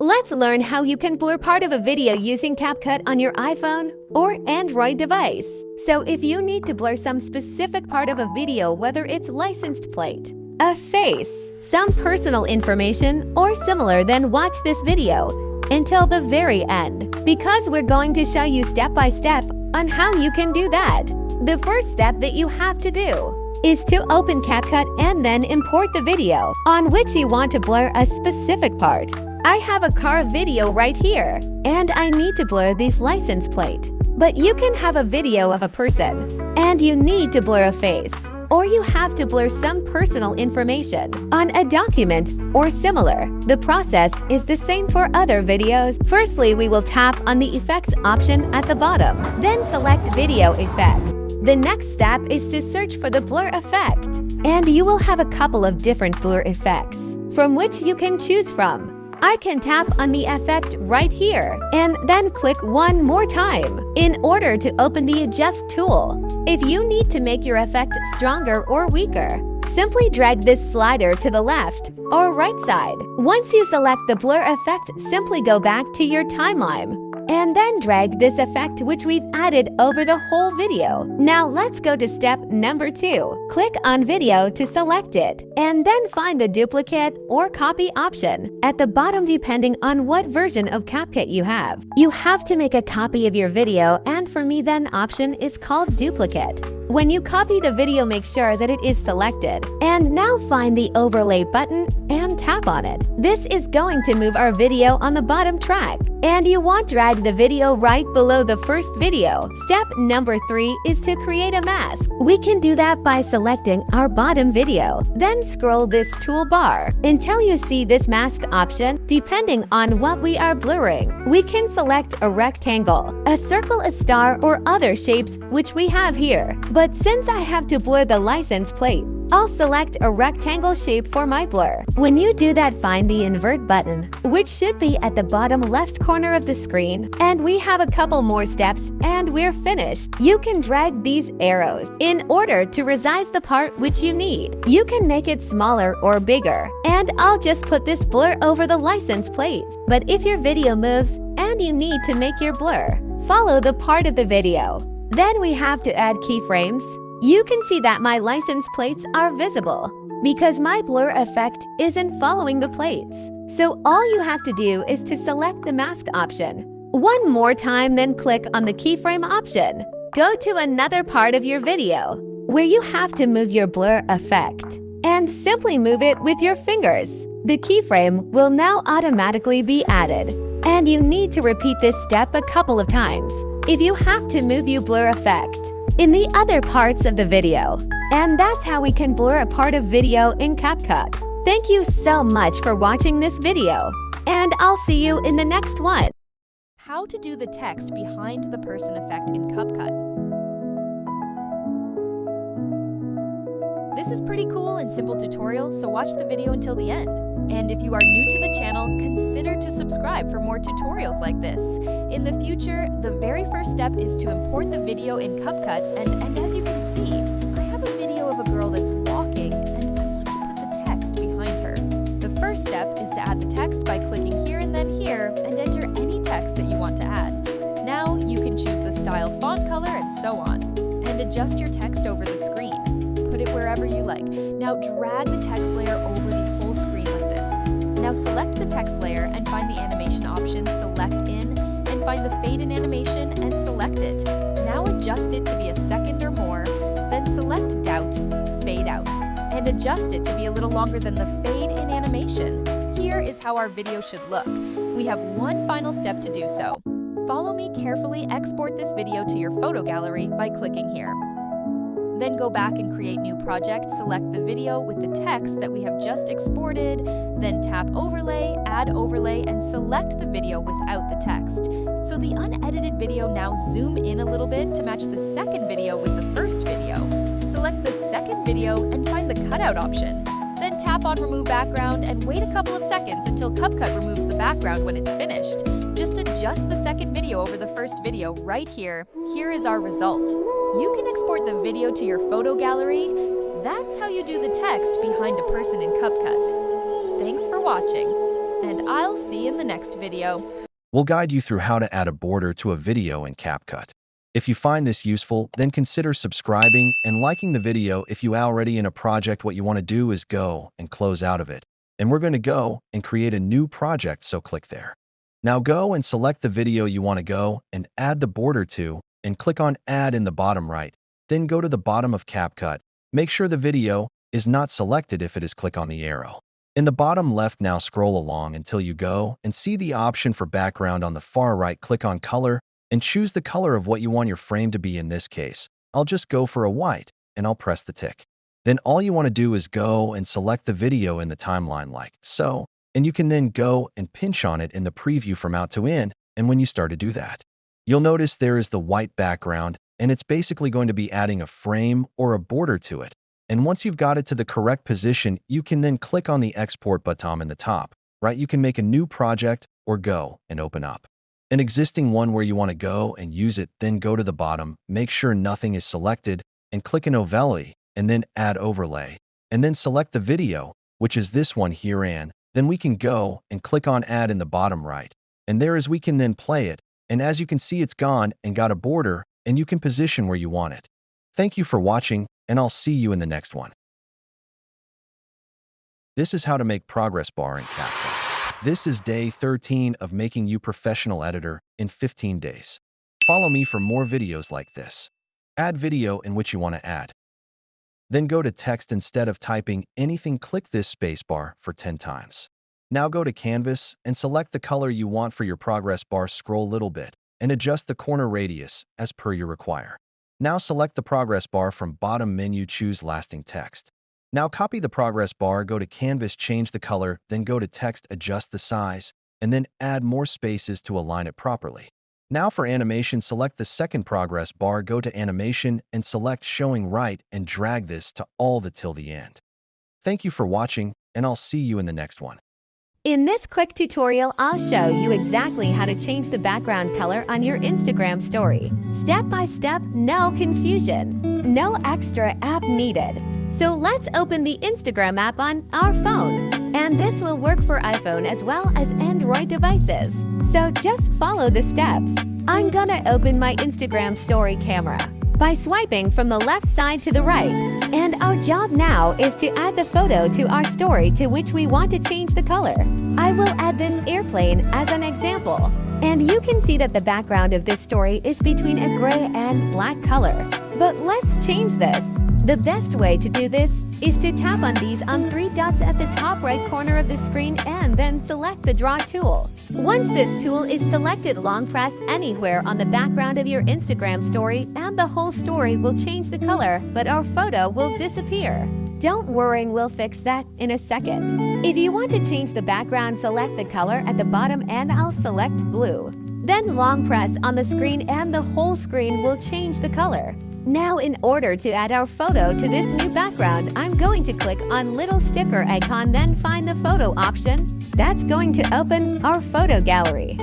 Let's learn how you can blur part of a video using CapCut on your iPhone or Android device. So if you need to blur some specific part of a video, whether it's license plate, a face, some personal information, or similar, then watch this video until the very end, because we're going to show you step by step on how you can do that. The first step that you have to do is to open CapCut and then import the video on which you want to blur a specific part. I have a car video right here, and I need to blur this license plate. But you can have a video of a person, and you need to blur a face, or you have to blur some personal information on a document or similar. The process is the same for other videos. Firstly, we will tap on the Effects option at the bottom, then select Video Effects. The next step is to search for the blur effect, and you will have a couple of different blur effects from which you can choose from. I can tap on the effect right here and then click one more time in order to open the Adjust tool. If you need to make your effect stronger or weaker, simply drag this slider to the left or right side. Once you select the blur effect, simply go back to your timeline and then drag this effect which we've added over the whole video. Now let's go to step number 2. Click on video to select it, and then find the duplicate or copy option at the bottom depending on what version of CapCut you have. You have to make a copy of your video, and for me then option is called duplicate. When you copy the video, make sure that it is selected. And now find the overlay button and tap on it. This is going to move our video on the bottom track, and you want to drag the video right below the first video. Step number 3 is to create a mask. We can do that by selecting our bottom video. Then scroll this toolbar until you see this mask option. Depending on what we are blurring, we can select a rectangle, a circle, a star, or other shapes which we have here. But since I have to blur the license plate, I'll select a rectangle shape for my blur. When you do that, find the invert button, which should be at the bottom left corner of the screen. And we have a couple more steps and we're finished. You can drag these arrows in order to resize the part which you need. You can make it smaller or bigger. And I'll just put this blur over the license plate. But if your video moves and you need to make your blur, follow the part of the video. Then we have to add keyframes. You can see that my license plates are visible because my blur effect isn't following the plates. So all you have to do is to select the mask option one more time, then click on the keyframe option. Go to another part of your video where you have to move your blur effect and simply move it with your fingers. The keyframe will now automatically be added, and you need to repeat this step a couple of times if you have to move your blur effect in the other parts of the video. And that's how we can blur a part of video in CapCut. Thank you so much for watching this video, and I'll see you in the next one. How to do the text behind the person effect in CapCut. This is pretty cool and simple tutorial, so watch the video until the end. And if you are new to the channel, consider to subscribe for more tutorials like this. In the future, the very first step is to import the video in CapCut, and as you can see, I have a video of a girl that's walking, and I want to put the text behind her. The first step is to add the text by clicking here and then here, and enter any text that you want to add. Now you can choose the style, font color, and so on, and adjust your text over the screen. Put it wherever you like. Now drag the text layer over the whole screen like this. Now select the text layer and find the animation option, select in, and find the fade in animation and select it. Now adjust it to be a second or more, then select doubt, fade out, and adjust it to be a little longer than the fade in animation. Here is how our video should look. We have one final step to do so. Follow me carefully, export this video to your photo gallery by clicking here. Then go back and create new project, select the video with the text that we have just exported, then tap overlay, add overlay, and select the video without the text. So the unedited video now zoom in a little bit to match the second video with the first video. Select the second video and find the cutout option. Then tap on remove background and wait a couple of seconds until CapCut removes the background when it's finished. Just adjust the second video over the first video right here. Here is our result. You can export the video to your photo gallery. That's how you do the text behind a person in CapCut. Thanks for watching, and I'll see you in the next video. We'll guide you through how to add a border to a video in CapCut. If you find this useful, then consider subscribing and liking the video. If you already in a project, what you want to do is go and close out of it. And we're going to go and create a new project, so click there. Now go and select the video you want to go and add the border to, and click on Add in the bottom right. Then go to the bottom of CapCut. Make sure the video is not selected. If it is, click on the arrow. In the bottom left, now scroll along until you go and see the option for background on the far right. Click on Color and choose the color of what you want your frame to be. In this case, I'll just go for a white and I'll press the tick. Then all you want to do is go and select the video in the timeline like so, and you can then go and pinch on it in the preview from out to in. And when you start to do that, you'll notice there is the white background, and it's basically going to be adding a frame or a border to it. And once you've got it to the correct position, you can then click on the export button in the top, right? You can make a new project or go and open up an existing one where you want to go and use it. Then go to the bottom, make sure nothing is selected, and click in Overlay, and then Add Overlay, and then select the video, which is this one here, and then we can go and click on Add in the bottom right. And there is, we can then play it, and as you can see, it's gone and got a border, and you can position where you want it. Thank you for watching, and I'll see you in the next one. This is how to make progress bar in CapCut. This is day 13 of making you professional editor in 15 days. Follow me for more videos like this. Add video in which you want to add. Then go to text. Instead of typing anything, click this spacebar for 10 times. Now go to Canvas and select the color you want for your progress bar. Scroll a little bit and adjust the corner radius as per your require. Now select the progress bar from bottom menu, choose lasting text. Now copy the progress bar, go to Canvas, change the color, then go to text, adjust the size, and then add more spaces to align it properly. Now for animation, select the second progress bar, go to animation and select showing right and drag this to all the till the end. Thank you for watching, and I'll see you in the next one. In this quick tutorial, I'll show you exactly how to change the background color on your Instagram story. Step by step, no confusion. No extra app needed. So let's open the Instagram app on our phone. And this will work for iPhone as well as Android devices. So just follow the steps. I'm gonna open my Instagram story camera by swiping from the left side to the right. And our job now is to add the photo to our story to which we want to change the color. I will add this airplane as an example. And you can see that the background of this story is between a gray and black color. But let's change this. The best way to do this is to tap on these three dots at the top right corner of the screen and then select the Draw tool. Once this tool is selected, long press anywhere on the background of your Instagram story and the whole story will change the color, but our photo will disappear. Don't worry, we'll fix that in a second. If you want to change the background, select the color at the bottom and I'll select blue. Then long press on the screen and the whole screen will change the color. Now, in order to add our photo to this new background, I'm going to click on little sticker icon, then find the photo option. That's going to open our photo gallery.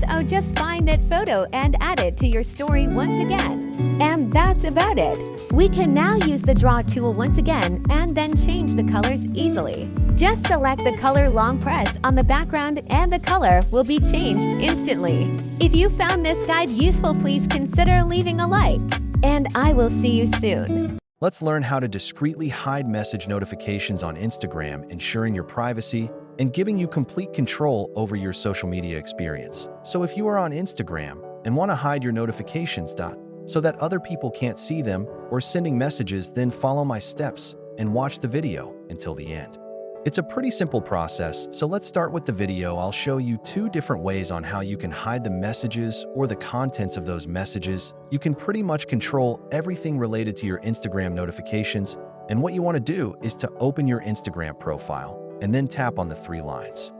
So just find that photo and add it to your story once again. And that's about it. We can now use the Draw tool once again and then change the colors easily. Just select the color, long press on the background, and the color will be changed instantly. If you found this guide useful, please consider leaving a like. And I will see you soon. Let's learn how to discreetly hide message notifications on Instagram, ensuring your privacy and giving you complete control over your social media experience. So if you are on Instagram and want to hide your notifications so that other people can't see them or sending messages, then follow my steps and watch the video until the end. It's a pretty simple process, so let's start with the video. I'll show you 2 different ways on how you can hide the messages or the contents of those messages. You can pretty much control everything related to your Instagram notifications, and what you want to do is to open your Instagram profile and then tap on the 3 lines.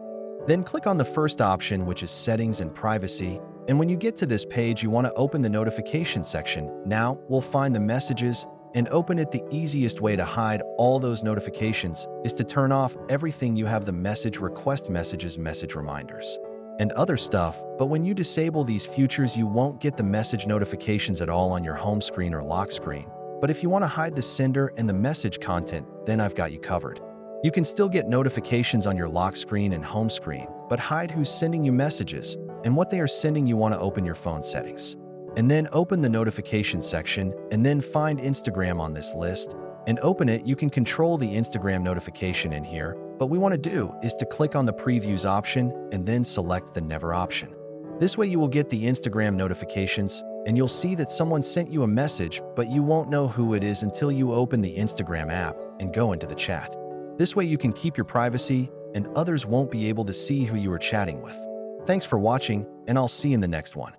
Then click on the first option, which is Settings and Privacy, and when you get to this page, you want to open the notification section. Now, we'll find the messages and open it. The easiest way to hide all those notifications is to turn off everything you have the message request messages, message reminders, and other stuff. But when you disable these features, you won't get the message notifications at all on your home screen or lock screen. But if you want to hide the sender and the message content, then I've got you covered. You can still get notifications on your lock screen and home screen, but hide who's sending you messages and what they are sending. You want to open your phone settings. And then open the notification section and then find Instagram on this list and open it. You can control the Instagram notification in here, but what we want to do is to click on the previews option and then select the never option. This way you will get the Instagram notifications and you'll see that someone sent you a message, but you won't know who it is until you open the Instagram app and go into the chat. This way you can keep your privacy and others won't be able to see who you are chatting with. Thanks for watching, and I'll see you in the next one.